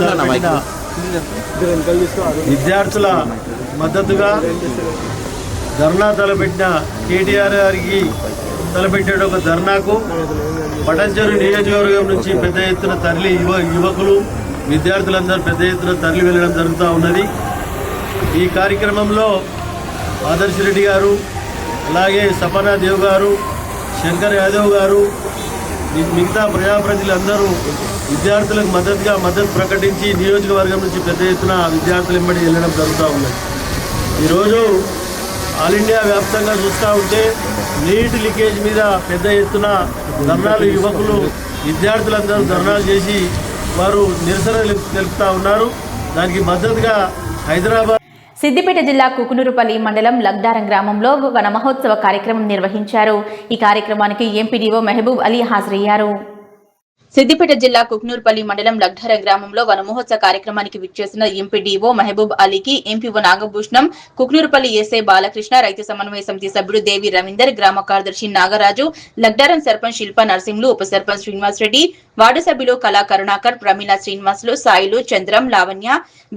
విద్యార్థుల మద్దతుగా ధర్నా తలపెట్టిన కేటీఆర్ గారికి తలపెట్టే ఒక ధర్నాకు పటాన్చెరు నియోజకవర్గం నుంచి పెద్ద ఎత్తున తరలి యువకులు విద్యార్థులందరూ పెద్ద ఎత్తున తరలి వెళ్ళడం జరుగుతూ ఉన్నది. ఈ కార్యక్రమంలో ఆదర్శ్ రెడ్డి గారు, అలాగే సపనా దేవ్ గారు, శంకర్ యాదవ్ గారు, మిగతా ప్రజాప్రతినిధులందరూ విద్యార్థులకు మద్దతు ప్రకటించి నియోజకవర్గం నుంచి పెద్ద ఎత్తున విద్యార్థులు వెంబడి వెళ్ళడం జరుగుతూ ఉన్నది. ఈరోజు ఆల్ ఇండియా వ్యాప్తంగా చూస్తూ ఉంటే నీట్ లీకేజ్ మీద పెద్ద ఎత్తున ధర్నాలు, యువకులు విద్యార్థులందరూ ధర్నాలు చేసి వారు నిరసన తెలుపుతా ఉన్నారు. దానికి మద్దతుగా హైదరాబాద్ సిద్దిపేట జిల్లా కుకునూరుపల్లి మండలం లగ్డారం గ్రామంలో వన మహోత్సవ కార్యక్రమం నిర్వహించారు. ఈ కార్యక్రమానికి ఎంపీడీఓ మెహబూబ్ అలీ హాజరయ్యారు. సిద్దిపేట జిల్లా కుక్నూర్పల్లి మండలం లగ్ధారం గ్రామంలో వన మహోత్సవ కార్యక్రమానికి విచ్చేసిన ఎంపీడీఓ మెహబూబ్ అలీకి ఎంపీఓ నాగభూషణం, కుక్నూర్పల్లి ఎస్ఐ బాలకృష్ణ, రైతు సమన్వయ సమితి సభ్యుడు దేవి రవీందర్, గ్రామ కార్యదర్శి నాగరాజు, లగ్ధారం సర్పంచ్ శిల్ప నరసింహులు, ఉప సర్పంచ్ శ్రీనివాస్ రెడ్డి, వార్డు సభ్యులు కళా కరుణాకర్, ప్రమీల శ్రీనివాసులు, సాయిలు, చంద్రం, లావణ్య,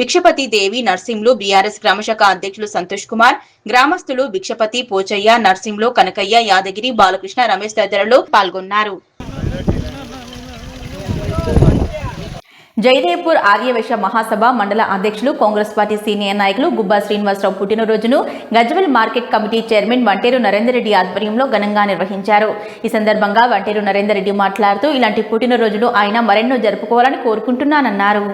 భిక్షపతి, దేవి, నర్సింహులు, బీఆర్ఎస్ గ్రామశాఖ అధ్యక్షులు సంతోష్ కుమార్, గ్రామస్తులు భిక్షపతి, పోచయ్య, నర్సింహులు, కనకయ్య, యాదగిరి, బాలకృష్ణ, రమేష్ తదితరులు పాల్గొన్నారు. జయదేవ్పూర్ ఆర్యవైశ్య మహాసభ మండల అధ్యక్షులు కాంగ్రెస్ పార్టీ సీనియర్ నాయకులు గుబ్బా శ్రీనివాసరావు పుట్టినరోజును Gajwel market committee chairman Vanteru Narender Reddy ఆధ్వర్యంలో ఘనంగా నిర్వహించారు. ఈ సందర్భంగా వంటేరు నరేందర్ రెడ్డి మాట్లాడుతూ ఇలాంటి పుట్టినరోజులు ఆయన మరెన్నో జరుపుకోవాలని కోరుకుంటున్నానన్నారు.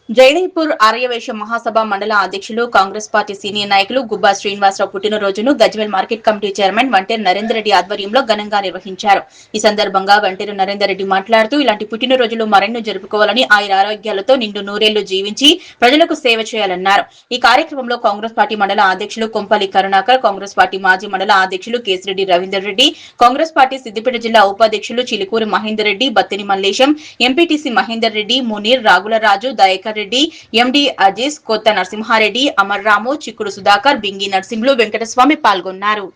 జయదేవ్పూర్ ఆర్యవైశ్య మహాసభ మండల అధ్యక్షులు కాంగ్రెస్ పార్టీ సీనియర్ నాయకులు గుబ్బా శ్రీనివాసరావు పుట్టినరోజును Gajwel market committee chairman Vanteru Narender Reddy ఆధ్వర్యంలో ఘనంగా నిర్వహించారు. ఈ సందర్భంగా వంటేరు నరేందర్ రెడ్డి మాట్లాడుతూ ఇలాంటి పుట్టినరోజులు మరెన్నో జరుపుకోవాలని, ఆయుర ఆరోగ్యాలతో నిండు నూరేళ్లు జీవించి ప్రజలకు సేవ చేయాలన్నారు. ఈ కార్యక్రమంలో కాంగ్రెస్ పార్టీ మండల అధ్యక్షులు కొంపల్లి కరుణాకర్, కాంగ్రెస్ పార్టీ మాజీ మండల అధ్యక్షులు కేసిరెడ్డి రవీందర్ రెడ్డి, కాంగ్రెస్ పార్టీ సిద్దిపేట జిల్లా ఉపాధ్యక్షులు చిలుకూరి మహేందర్ రెడ్డి, బత్తిని మల్లేశం, ఎంపీటీసీ మహేందర్ రెడ్డి, మునీర్, రాగులరాజు, దయాకర్ రెడ్డి, ఎండి అజీజ్, కొత్త నరసింహారెడ్డి, అమర్ రాము, చిక్కుడు సుధాకర్, బింగి నరసింహులు, వెంకటస్వామి పాల్గొన్నారు.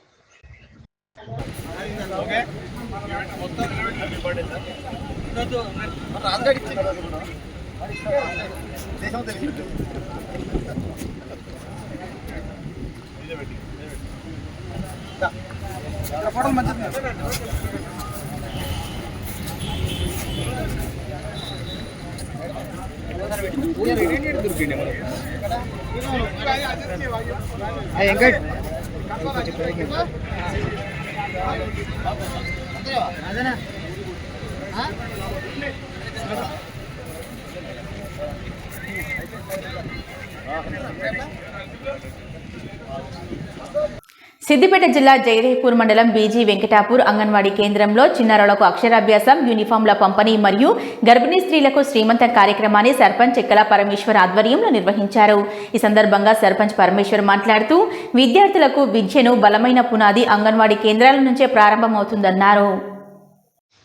సిద్దిపేట జిల్లా జయదేవ్పూర్ మండలం బీజీ వెంకటాపూర్ అంగన్వాడీ కేంద్రంలో చిన్నారులకు అక్షరాభ్యాసం, యూనిఫామ్ల పంపిణీ మరియు గర్భిణీ స్త్రీలకు శ్రీమంతం కార్యక్రమాన్ని సర్పంచ్ చెక్కల పరమేశ్వర్ ఆధ్వర్యంలో నిర్వహించారు. ఈ సందర్భంగా సర్పంచ్ పరమేశ్వర్ మాట్లాడుతూ విద్యార్థులకు విద్యను బలమైన పునాది అంగన్వాడీ కేంద్రాల నుంచే ప్రారంభమవుతుందన్నారు.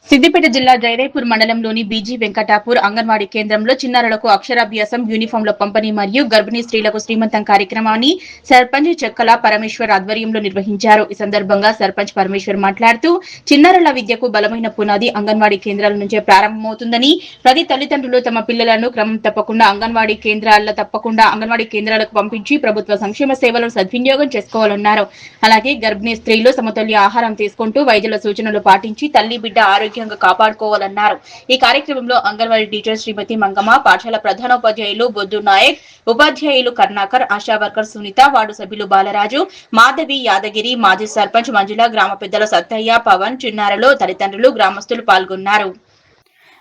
సిద్దిపేట జిల్లా జయదేవ్పూర్ మండలంలోని బీజీ వెంకటాపూర్ అంగన్వాడీ కేంద్రంలో చిన్నారులకు అక్షరాభ్యాసం, యూనిఫామ్ల పంపిణీ మరియు గర్భిణీ స్త్రీలకు శ్రీమంతం కార్యక్రమాన్ని సర్పంచ్ చెక్కల పరమేశ్వర్ ఆధ్వర్యంలో నిర్వహించారు. ఈ సందర్భంగా సర్పంచ్ పరమేశ్వర్ మాట్లాడుతూ చిన్నారుల విద్యకు బలమైన పునాది అంగన్వాడీ కేంద్రాల నుంచే ప్రారంభమవుతుందని, ప్రతి తల్లిదండ్రులు తమ పిల్లలను క్రమం తప్పకుండా అంగన్వాడీ కేంద్రాలకు పంపించి ప్రభుత్వ సంక్షేమ సేవలను సద్వినియోగం చేసుకోవాలన్నారు. అలాగే గర్భిణీ స్త్రీలు సమతుల్య ఆహారం తీసుకుంటూ వైద్యుల సూచనలు పాటించి తల్లి బిడ్డ ఆరోగ్యంగా కాపాడుకోవాలన్నారు. ఈ కార్యక్రమంలో అంగన్వాడీ టీచర్ శ్రీమతి మంగమ్మ, పాఠశాల ప్రధానోపాధ్యాయులు బొద్దు నాయక్, ఉపాధ్యాయులు కర్ణాకర్, ఆశా వర్కర్ సునీత, వార్డు సభ్యులు బాలరాజు, మాధవి, యాదగిరి, మాజీ సర్పంచ్ మంజుల, గ్రామ పెద్దల సత్తయ్య, పవన్, చిన్నారులు, తల్లిదండ్రులు, గ్రామస్తులు పాల్గొన్నారు.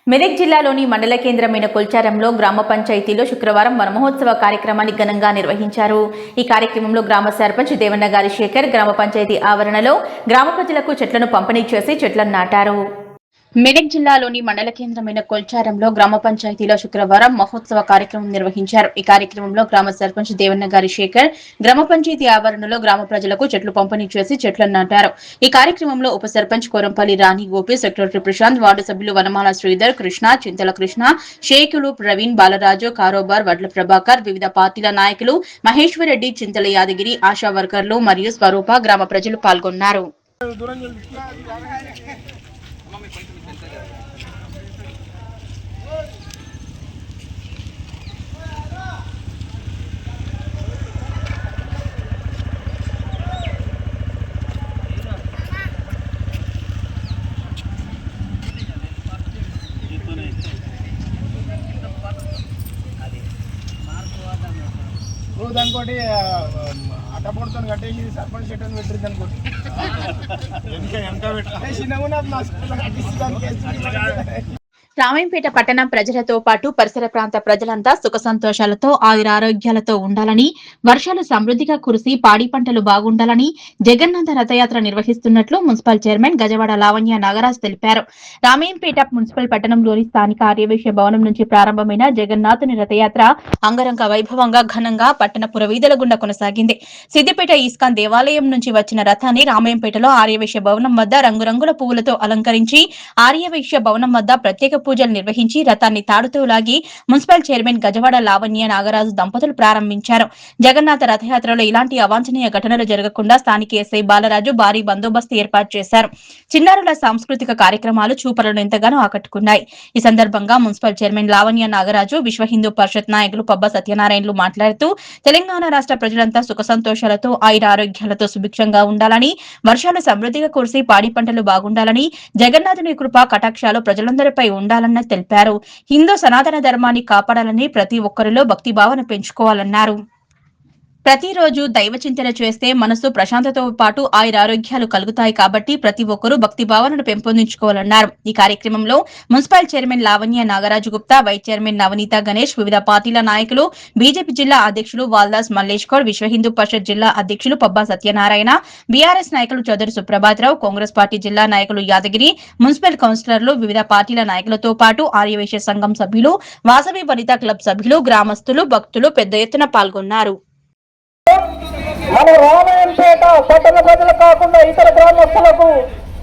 మెదక్ జిల్లాలోని మండల కేంద్రమైన కొల్చారంలో గ్రామ పంచాయతీలో శుక్రవారం వనమహోత్సవ కార్యక్రమాన్ని ఘనంగా నిర్వహించారు. ఈ కార్యక్రమంలో గ్రామ సర్పంచ్ దేవన్న గారి శేఖర్ గ్రామ పంచాయతీ ఆవరణలో గ్రామ ప్రజలకు చెట్లను పంపిణీ చేసి చెట్లను నాటారు. మెదక్ జిల్లాలోని మండల కేంద్రమైన కొల్చారంలో గ్రామ పంచాయతీలో శుక్రవారం మహోత్సవ కార్యక్రమం నిర్వహించారు. ఈ కార్యక్రమంలో గ్రామ సర్పంచ్ దేవన్న గారి శేఖర్ గ్రామ పంచాయతీ ఆవరణలో గ్రామ ప్రజలకు చెట్లు పంపిణీ చేసి చెట్లను నాటారు. ఈ కార్యక్రమంలో ఉప సర్పంచ్ కోరంపల్లి రాణి గోపి, సెక్రటరీ ప్రశాంత్, వార్డు సభ్యులు వనమాల శ్రీధర్, కృష్ణ, చింతల కృష్ణ, షేకులు ప్రవీణ్, బాలరాజు, కారోబార్, వడ్ల ప్రభాకర్, వివిధ పార్టీల నాయకులు, మహేశ్వర్ రెడ్డి, చింతల యాదగిరి, ఆశా వర్కర్లు మరియు స్వరూప గ్రామ ప్రజలు పాల్గొన్నారు. దానికోటి అట్టపొడుతో కట్టేసి సర్పంచ్ చెట్టు పెట్టింది అనుకోండి. రామాయంపేట పట్టణ ప్రజలతో పాటు పరిసర ప్రాంత ప్రజలంతా సుఖ సంతోషాలతో ఆయురారోగ్యాలతో ఉండాలని, వర్షాలు సమృద్ధిగా కురిసి పాడి పంటలు బాగుండాలని జగన్నాథ రథయాత్ర నిర్వహిస్తున్నట్లు మున్సిపల్ చైర్మన్ గజవాడ లావణ్య నాగరాజ్ తెలిపారు. రామాయంపేట మున్సిపల్ పట్టణంలోని స్థానిక ఆర్యవైశ్య భవనం నుంచి ప్రారంభమైన జగన్నాథుని రథయాత్ర అంగరంగ వైభవంగా ఘనంగా పట్టణ పురవీధుల గుండా కొనసాగింది. సిద్దిపేట ఇస్కాన్ దేవాలయం నుంచి వచ్చిన రథాన్ని రామాయంపేటలో ఆర్యవైశ్య భవనం వద్ద రంగురంగుల పువ్వులతో అలంకరించి ఆర్యవైశ్య భవనం వద్ద ప్రత్యేక పూజలు నిర్వహించి రథాన్ని తాడుతూ లాగి మున్సిపల్ చైర్మన్ గజవాడ లావణ్య నాగరాజు దంపతులు ప్రారంభించారు. జగన్నాథ రథయాత్రలో ఇలాంటి అవాంఛనీయ ఘటనలు జరగకుండా స్థానిక ఎస్ఐ బాలరాజు భారీ బందోబస్తు ఏర్పాటు చేశారు. చిన్నారుల సాంస్కృతిక కార్యక్రమాలు చూపలను ఎంతగానో ఆకట్టుకున్నాయి. ఈ సందర్భంగా మున్సిపల్ చైర్మన్ లావణ్య నాగరాజు, విశ్వ హిందూ పరిషత్ నాయకులు పబ్బ సత్యనారాయణలు మాట్లాడుతూ తెలంగాణ రాష్ట్ర ప్రజలంతా సుఖ సంతోషాలతో ఆయురారోగ్యాలతో సుభిక్షంగా ఉండాలని, వర్షాలు సమృద్ధిగా కురిసి పాడి పంటలు బాగుండాలని, జగన్నాథుని కృప కటాక్షాలు ప్రజలందరిపై ఉండాలని తెలిపారు. హిందూ సనాతన ధర్మాన్ని కాపాడాలని, ప్రతి ఒక్కరిలో భక్తి భావన పెంచుకోవాలన్నారు. ప్రతిరోజు దైవ చింతన చేస్తే మనసు ప్రశాంతతో పాటు ఆయురారోగ్యాలు కలుగుతాయి కాబట్టి ప్రతి ఒక్కరూ భక్తి భావనను పెంపొందించుకోవాలన్నారు. ఈ కార్యక్రమంలో municipal chairman Lavanya Nagaraju Gupta, vice chairman Navaneetha Ganesh, వివిధ పార్టీల నాయకులు, బీజేపీ జిల్లా అధ్యక్షులు వాల్దాస్ మల్లేష్ గౌడ్, విశ్వ హిందూ పరిషత్ జిల్లా అధ్యక్షులు పబ్బా సత్యనారాయణ, బీఆర్ఎస్ నాయకులు చౌదరి సుప్రభాతరావు, కాంగ్రెస్ పార్టీ జిల్లా నాయకులు యాదగిరి, మున్సిపల్ కౌన్సిలర్లు, వివిధ పార్టీల నాయకులతో పాటు ఆర్యవైశ్య సంఘం సభ్యులు, వాసవి వనిత క్లబ్ సభ్యులు, గ్రామస్తులు, భక్తులు పెద్ద ఎత్తున పాల్గొన్నారు. మన రామాయంపేట పట్టణ ప్రజలు కాకుండా ఇతర గ్రామస్తులకు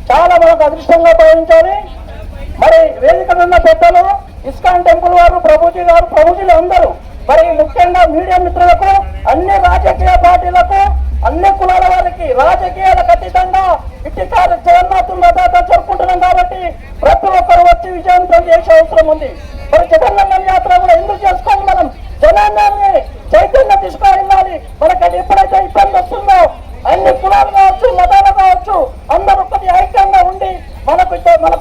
చాలా మనకు అదృష్టంగా భావించాలి. మరి వేదిక ఉన్న పెద్దలు, ఇస్కాన్ టెంపుల్ వారు, ప్రభుజీ గారు, ప్రభుజీలు అందరూ, మరి ముఖ్యంగా మీడియా మిత్రులకు, అన్ని రాజకీయ పార్టీలకు, అన్ని కులాల వారికి రాజకీయాలకు అతీతంగా ఇట్టి జగన్నాథుని రథయాత్ర జరుపుకుంటున్నాం కాబట్టి ప్రతి ఒక్కరు కార్యక్రమం చేసే అవసరం ఉంది. మరి జగన్నందన్ యాత్ర కూడా ఎందుకు చేసుకోవాలి? మనం జనాన్ని చైతన్యం తీసుకువెళ్ళాలి. మనకి అది ఎప్పుడైతే ఇబ్బంది వస్తుందో అన్ని కులాలు కావచ్చు, మతాలు కావచ్చు, అందరూ ఒకటి ఐక్యంగా ఉండి మన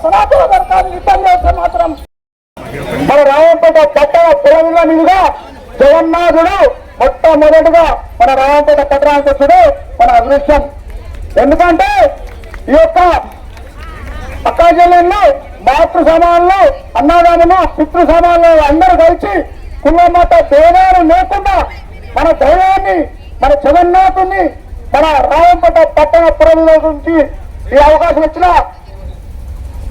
సనాతన ధర్మానికి ఇబ్బంది వస్తే మాత్రం మన రామంపేట పట్టణ పొలంలో మీదుగా జగన్నాథుడు మొట్టమొదటిగా మన రామంపేట పట్టణానికి వచ్చుడు మన అదృష్టం. ఎందుకంటే ఈ యొక్క అక్కాజల్లు మాతృ సమానులు, అన్నదాములు, పితృ సమానులు అందరూ కలిసి కులమత భేదాలు లేకుండా మన దైవాన్ని, మన జగన్నాథుని మన రామంపేట పట్టణ పురంలో నుంచి ఈ అవకాశం ఇచ్చిన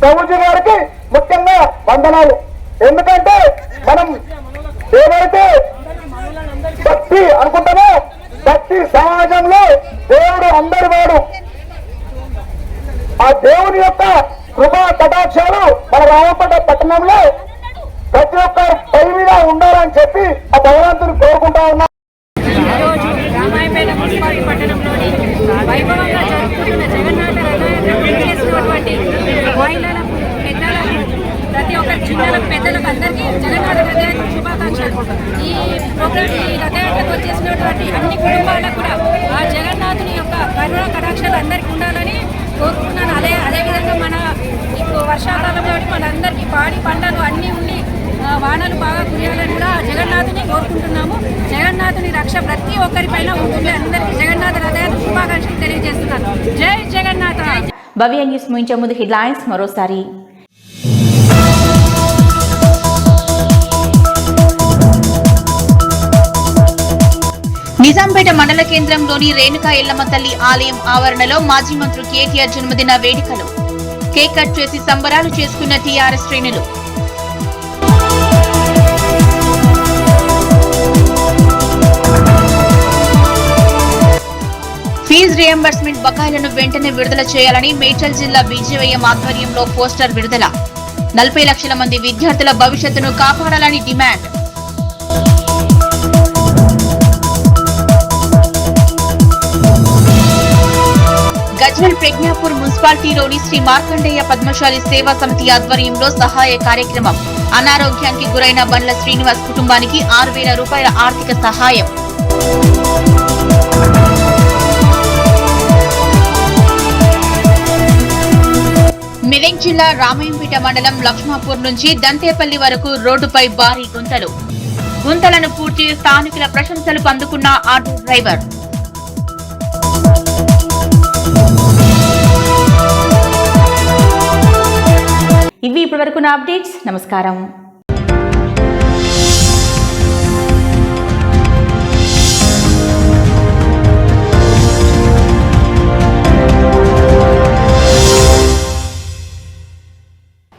ప్రభుజీ గారికి ముఖ్యంగా వందనాలు. ఎందుకంటే మనం ఏదైతే భక్తి అనుకుంటామో భక్తి సమాజంలో దేవుడు అందరి వాడు. ఆ దేవుని యొక్క కృపా కటాక్షాలు మన రామంపేట పట్టణంలో ప్రతి ఒక్కరు పై మీద ఉండాలని చెప్పి ఆ భగవంతుని కోరుకుంటా ఉన్నాం. రామాయపేట మున్సిపాలిటీ పట్టణంలోని వైభవంగా జరుపుకుంటున్న జగన్నాథ రథయాత్ర చేసినటువంటి మహిళలకు, పెద్దలకు, ప్రతి ఒక్కరి చిన్నలకు, పెద్దలకు అందరికీ జగన్నాథ రథయాత్ర శుభాకాంక్షలు. ఈ ప్రోగ్రామ్ ఈ రథయాత్రకు వచ్చేసినటువంటి అన్ని కుటుంబాలకు కూడా ఆ జగన్నాథుని యొక్క కరుణ కటాక్షాలు అందరికీ ఉండాలని కోరుకుంటున్నాను. అదేవిధంగా మన ఇప్పుడు వర్షాకాలంలో మనందరికీ పాడి పంటలు అన్నీ ఉండి వానలు బాగా కురియాలని కూడా జగన్నాథుని కోరుకుంటున్నాము. జగన్నాథుని రక్ష ప్రతి ఒక్కరిపైన ఉంటుంది. అందరికీ జగన్నాథ రథయాత్ర శుభాకాంక్షలు తెలియజేస్తున్నాను. జై జగన్నాథ. భవ్య న్యూస్ ముగించే ముందు హెడ్లైన్స్ మరోసారి. నిజాంపేట మండల కేంద్రంలోని రేణుకా ఎల్లమ్మ తల్లి ఆలయం ఆవరణలో మాజీ మంత్రి కేటీఆర్ జన్మదిన వేడుకలు. కేక్ కట్ చేసి సంబరాలు చేసుకున్న టీఆర్ఎస్ శ్రేణులు. ఫీజు రియంబర్స్మెంట్ బకాయిలను వెంటనే విడుదల చేయాలని మేడ్చల్ జిల్లా బీజేవైఎం ఆధ్వర్యంలో పోస్టర్ విడుదల. 40 లక్షల మంది విద్యార్థుల భవిష్యత్తును కాపాడాలని డిమాండ్. గజ్వెల్ ప్రజ్ఞాపూర్ మున్సిపాలిటీలోని శ్రీ మార్కండేయ పద్మశాలి సేవా సమితి ఆధ్వర్యంలో సహాయ కార్యక్రమం. అనారోగ్యానికి గురైన బండ్ల శ్రీనివాస్ కుటుంబానికి 6,000 రూపాయల ఆర్థిక సహాయం. మెదక్ జిల్లా రామాయంపేట మండలం లక్ష్మాపూర్ నుంచి దంతేపల్లి వరకు రోడ్డుపై భారీ గుంతలు. గుంతలను పూడ్చి స్థానికుల ప్రశంసలకు అందుకున్న ఆటో డ్రైవర్. ఇవి ఇప్పటివరకు నా అప్డేట్స్. నమస్కారం.